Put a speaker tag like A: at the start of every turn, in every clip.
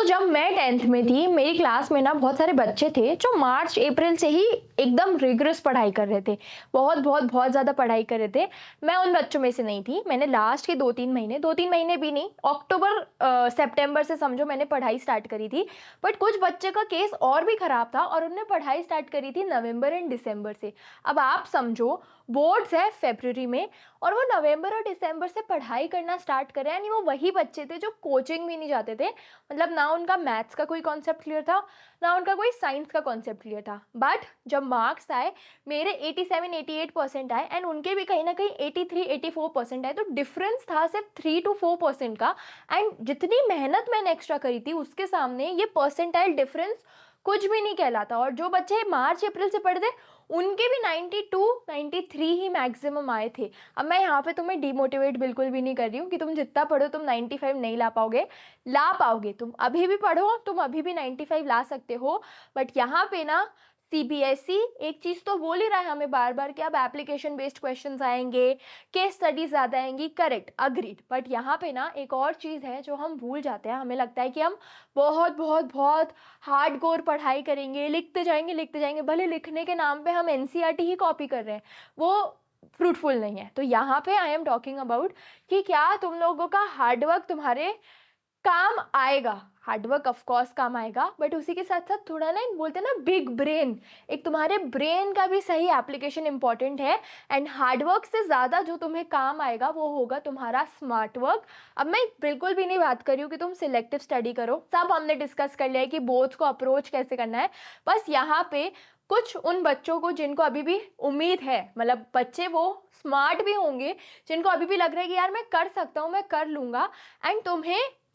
A: जब मैं 10th में थी, मेरी क्लास में ना बहुत सारे बच्चे थे जो मार्च अप्रैल से ही एकदम रिगरस पढ़ाई कर रहे थे। बहुत बहुत बहुत ज़्यादा पढ़ाई कर रहे थे। मैं उन बच्चों में से नहीं थी। मैंने लास्ट के 2-3 महीने भी नहीं, अक्टूबर सितंबर से समझो मैंने पढ़ाई स्टार्ट करी थी। बट कुछ बच्चे का केस और भी ख़राब था और उन्होंने पढ़ाई स्टार्ट करी थी नवंबर एंड दिसंबर से। अब आप समझो, बोर्ड्स है फरवरी में और वो नवंबर और दिसंबर से पढ़ाई करना स्टार्ट करे। यानी वो वही बच्चे थे जो कोचिंग भी नहीं जाते थे। मतलब ना उनका मैथ्स का कोई कॉन्सेप्ट क्लियर था, ना उनका कोई साइंस का कॉन्सेप्ट क्लियर था। बट जब मार्क्स आए, मेरे 87-88% आए एंड उनके भी कहीं ना कहीं 83-84% आए। तो डिफरेंस था सिर्फ 3 to 4% का। एंड जितनी मेहनत मैंने एक्स्ट्रा करी थी उसके सामने ये परसेंटाइल डिफरेंस कुछ भी नहीं कहलाता। और जो बच्चे मार्च अप्रैल से पढ़े थे उनके भी 92-93 ही मैक्सिमम आए थे। अब मैं यहाँ पे तुम्हें डिमोटिवेट बिल्कुल भी नहीं कर रही हूँ कि तुम जितना पढ़ो तुम 95 नहीं ला पाओगे। ला पाओगे, तुम अभी भी पढ़ो, तुम अभी भी 95 ला सकते हो। बट यहाँ पे ना सीबीएसई एक चीज़ तो बोल ही रहा है हमें बार बार कि अब एप्लीकेशन बेस्ड क्वेश्चंस आएंगे, केस स्टडीज ज़्यादा आएंगी। Correct, agreed. बट यहाँ पे ना एक और चीज़ है जो हम भूल जाते हैं। हमें लगता है कि हम बहुत बहुत बहुत हार्ड कोर पढ़ाई करेंगे, लिखते जाएंगे। भले लिखने के नाम पे हम एनसीईआरटी ही कॉपी कर रहे हैं, वो फ्रूटफुल नहीं है। तो यहाँ पे आई एम टॉकिंग अबाउट कि क्या तुम लोगों का हार्डवर्क तुम्हारे काम आएगा। हार्डवर्क ऑफ कोर्स काम आएगा, बट उसी के साथ साथ थोड़ा ना बोलते हैं ना बिग ब्रेन, एक तुम्हारे ब्रेन का भी सही एप्लीकेशन इंपॉर्टेंट है। एंड हार्डवर्क से ज़्यादा जो तुम्हें काम आएगा वो होगा तुम्हारा स्मार्ट वर्क। अब मैं बिल्कुल भी नहीं बात कर रही हूँ कि तुम सिलेक्टिव स्टडी करो, सब हमने डिस्कस कर लिया है कि बोर्ड्स को अप्रोच कैसे करना है। बस यहाँ पे कुछ उन बच्चों को जिनको अभी भी उम्मीद है, मतलब बच्चे वो स्मार्ट भी होंगे जिनको अभी भी लग रहा है कि यार मैं कर सकता हूँ, मैं कर लूँगा। एंड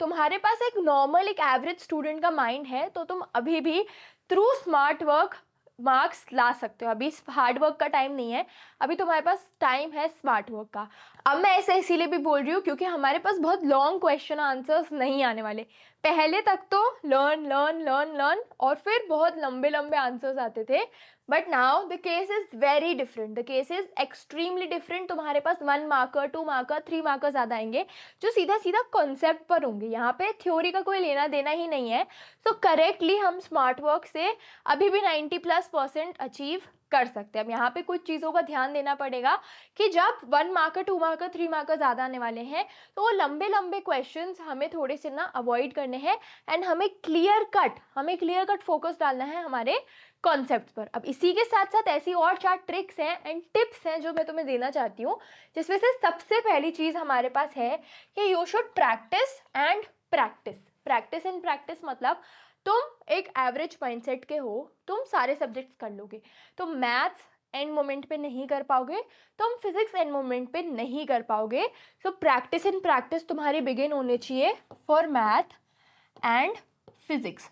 A: तुम्हारे पास एक नॉर्मल एक एवरेज स्टूडेंट का माइंड है, तो तुम अभी भी थ्रू स्मार्ट वर्क मार्क्स ला सकते हो। अभी हार्ड वर्क का टाइम नहीं है, अभी तुम्हारे पास टाइम है स्मार्ट वर्क का। अब मैं ऐसे इसीलिए भी बोल रही हूँ क्योंकि हमारे पास बहुत लॉन्ग क्वेश्चन आंसर्स नहीं आने वाले। पहले तक तो लर्न लर्न लर्न लर्न और फिर बहुत लंबे लंबे आंसर्स आते थे। But now the case is very different, the case is extremely different. तुम्हारे पास 1 मार्कर 2 मार्कर 3 मार्कर ज़्यादा आएंगे जो सीधा सीधा कॉन्सेप्ट पर होंगे। यहाँ पे थ्योरी का कोई लेना देना ही नहीं है। तो करेक्टली हम स्मार्ट वर्क से अभी भी 90+% अचीव कर सकते हैं। अब यहाँ पे कुछ चीज़ों का ध्यान देना पड़ेगा कि जब 1 मार्कर 2 मार्कर 3 मार्कर ज़्यादा आने वाले हैं तो वो लंबे लंबे क्वेश्चंस हमें थोड़े से ना अवॉइड करने हैं। एंड हमें क्लियर कट फोकस डालना है हमारे कॉन्सेप्ट पर। अब इसी के साथ साथ ऐसी और 4 ट्रिक्स हैं एंड टिप्स हैं जो मैं तुम्हें देना चाहती हूँ, जिसमें से सबसे पहली चीज़ हमारे पास है कि you should practice and practice. Practice and practice मतलब तुम एक एवरेज माइंडसेट के हो, तुम सारे सब्जेक्ट्स कर लोगे, तुम मैथ्स एंड मोमेंट पे नहीं कर पाओगे, तुम फिजिक्स एंड मोमेंट पे नहीं कर पाओगे। सो प्रैक्टिस एंड प्रैक्टिस तुम्हारी बिगिन होने चाहिए फॉर मैथ एंड फिजिक्स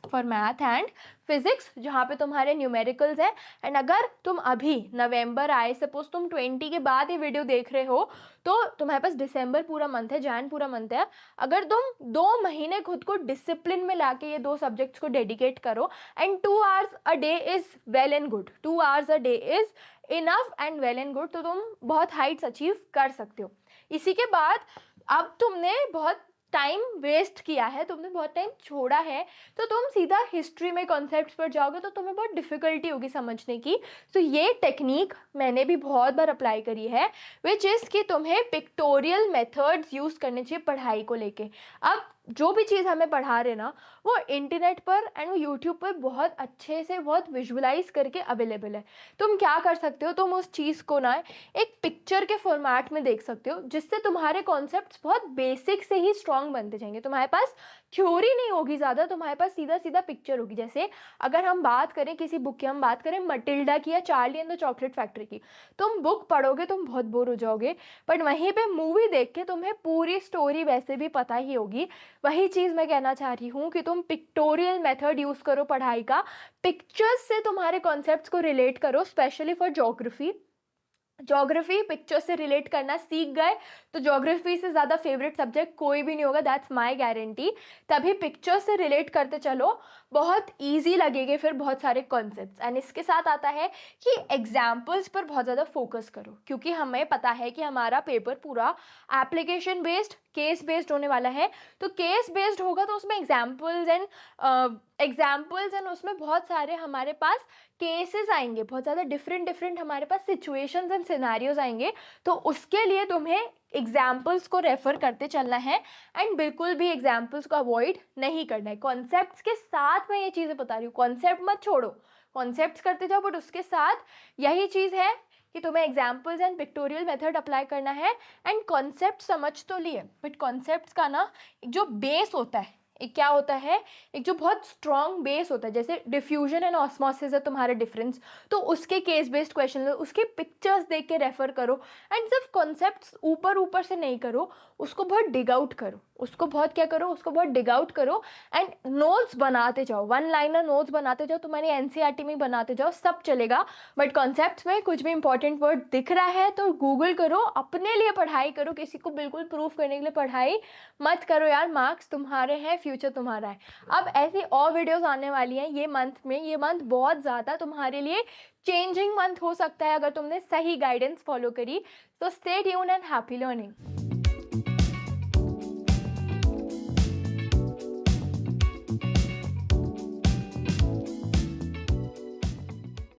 A: जहाँ पे तुम्हारे न्यूमेरिकल्स हैं। एंड अगर तुम अभी नवंबर आए, सपोज तुम 20 के बाद ये वीडियो देख रहे हो, तो तुम्हारे पास दिसंबर पूरा मंथ है, जैन पूरा मंथ है। अगर तुम 2 महीने खुद को डिसिप्लिन में लाके ये 2 सब्जेक्ट्स को डेडिकेट करो and 2 hours a day is well and good, 2 hours a day is enough and well and good, तो तुम बहुत हाइट्स अचीव कर सकते हो। इसी के बाद अब तुमने बहुत टाइम वेस्ट किया है, तुमने बहुत टाइम छोड़ा है, तो तुम सीधा हिस्ट्री में कॉन्सेप्ट्स पर जाओगे तो तुम्हें बहुत डिफिकल्टी होगी समझने की। तो ये टेक्निक मैंने भी बहुत बार अप्लाई करी है, विच इज़ कि तुम्हें पिक्टोरियल मेथड्स यूज़ करने चाहिए पढ़ाई को लेके। अब जो भी चीज़ हमें पढ़ा रहे ना वो इंटरनेट पर एंड वो यूट्यूब पर बहुत अच्छे से बहुत विजुअलाइज करके अवेलेबल है। तुम क्या कर सकते हो, तुम उस चीज़ को ना एक पिक्चर के फॉर्मेट में देख सकते हो, जिससे तुम्हारे कॉन्सेप्ट्स बहुत बेसिक से ही स्ट्रॉन्ग बनते जाएंगे। तुम्हारे पास थ्योरी नहीं होगी ज़्यादा, तुम्हारे पास सीधा सीधा पिक्चर होगी। जैसे अगर हम बात करें किसी बुक की, हम बात करें मटिल्डा की या Charlie and the chocolate factory की, तुम बुक पढ़ोगे तुम बहुत बोर हो जाओगे, बट वहीं पे मूवी देख के तुम्हें पूरी स्टोरी वैसे भी पता ही होगी। वही चीज़ मैं कहना चाह रही हूँ कि तुम पिक्टोरियल मेथड यूज़ करो पढ़ाई का, पिक्चर्स से तुम्हारे कॉन्सेप्ट्स को रिलेट करो, specially for geography. Geography picture से रिलेट करना सीख गए तो ज्योग्राफी से ज़्यादा फेवरेट सब्जेक्ट कोई भी नहीं होगा, दैट्स माय गारंटी। तभी पिक्चर से रिलेट करते चलो, बहुत इजी लगेंगे फिर बहुत सारे कॉन्सेप्ट्स। एंड इसके साथ आता है कि एग्जाम्पल्स पर बहुत ज़्यादा फोकस करो, क्योंकि हमें पता है कि हमारा पेपर पूरा एप्लीकेशन बेस्ड केस बेस्ड होने वाला है। तो केस बेस्ड होगा तो उसमें एग्जाम्पल्स एंड उसमें बहुत सारे हमारे पास केसेस आएंगे, बहुत ज़्यादा डिफरेंट डिफरेंट हमारे पास सिचुएशंस एंड सिनारियोज आएंगे। तो उसके लिए तुम्हें एग्जाम्पल्स को रेफर करते चलना है एंड बिल्कुल भी एग्जाम्पल्स को अवॉइड नहीं करना है। कॉन्सेप्ट्स के साथ मैं ये चीज़ें बता रही हूँ, कॉन्सेप्ट मत छोड़ो, कॉन्सेप्ट्स करते जाओ, बट उसके साथ यही चीज़ है कि तुम्हें examples and pictorial method apply करना है। एंड कॉन्सेप्ट समझ तो लिए, बट कॉन्सेप्ट्स का ना जो बेस होता है, एक क्या होता है, एक जो बहुत स्ट्रॉन्ग बेस होता है, जैसे डिफ्यूजन एंड ऑस्मोसिस है तुम्हारा डिफरेंस, तो उसके केस बेस्ड क्वेश्चन उसके पिक्चर्स देख के रेफर करो। एंड सिर्फ कॉन्सेप्ट्स ऊपर ऊपर से नहीं करो, उसको बहुत डिग आउट करो, उसको बहुत क्या करो, उसको बहुत डिग आउट करो। एंड नोट्स बनाते जाओ, वन लाइनर नोट्स बनाते जाओ, तुम्हारे एनसीईआरटी में बनाते जाओ, सब चलेगा। बट कॉन्सेप्ट्स में कुछ भी इंपॉर्टेंट वर्ड दिख रहा है तो गूगल करो, अपने लिए पढ़ाई करो, किसी को बिल्कुल प्रूफ करने के लिए पढ़ाई मत करो यार। मार्क्स तुम्हारे हैं, फ्यूचर तुम्हारा है। अब ऐसी और वीडियोस आने वाली हैं ये मंथ में, ये मंथ बहुत ज़्यादा तुम्हारे लिए चेंजिंग मंथ हो सकता है अगर तुमने सही गाइडेंस फॉलो करी। तो stay tuned and happy learning.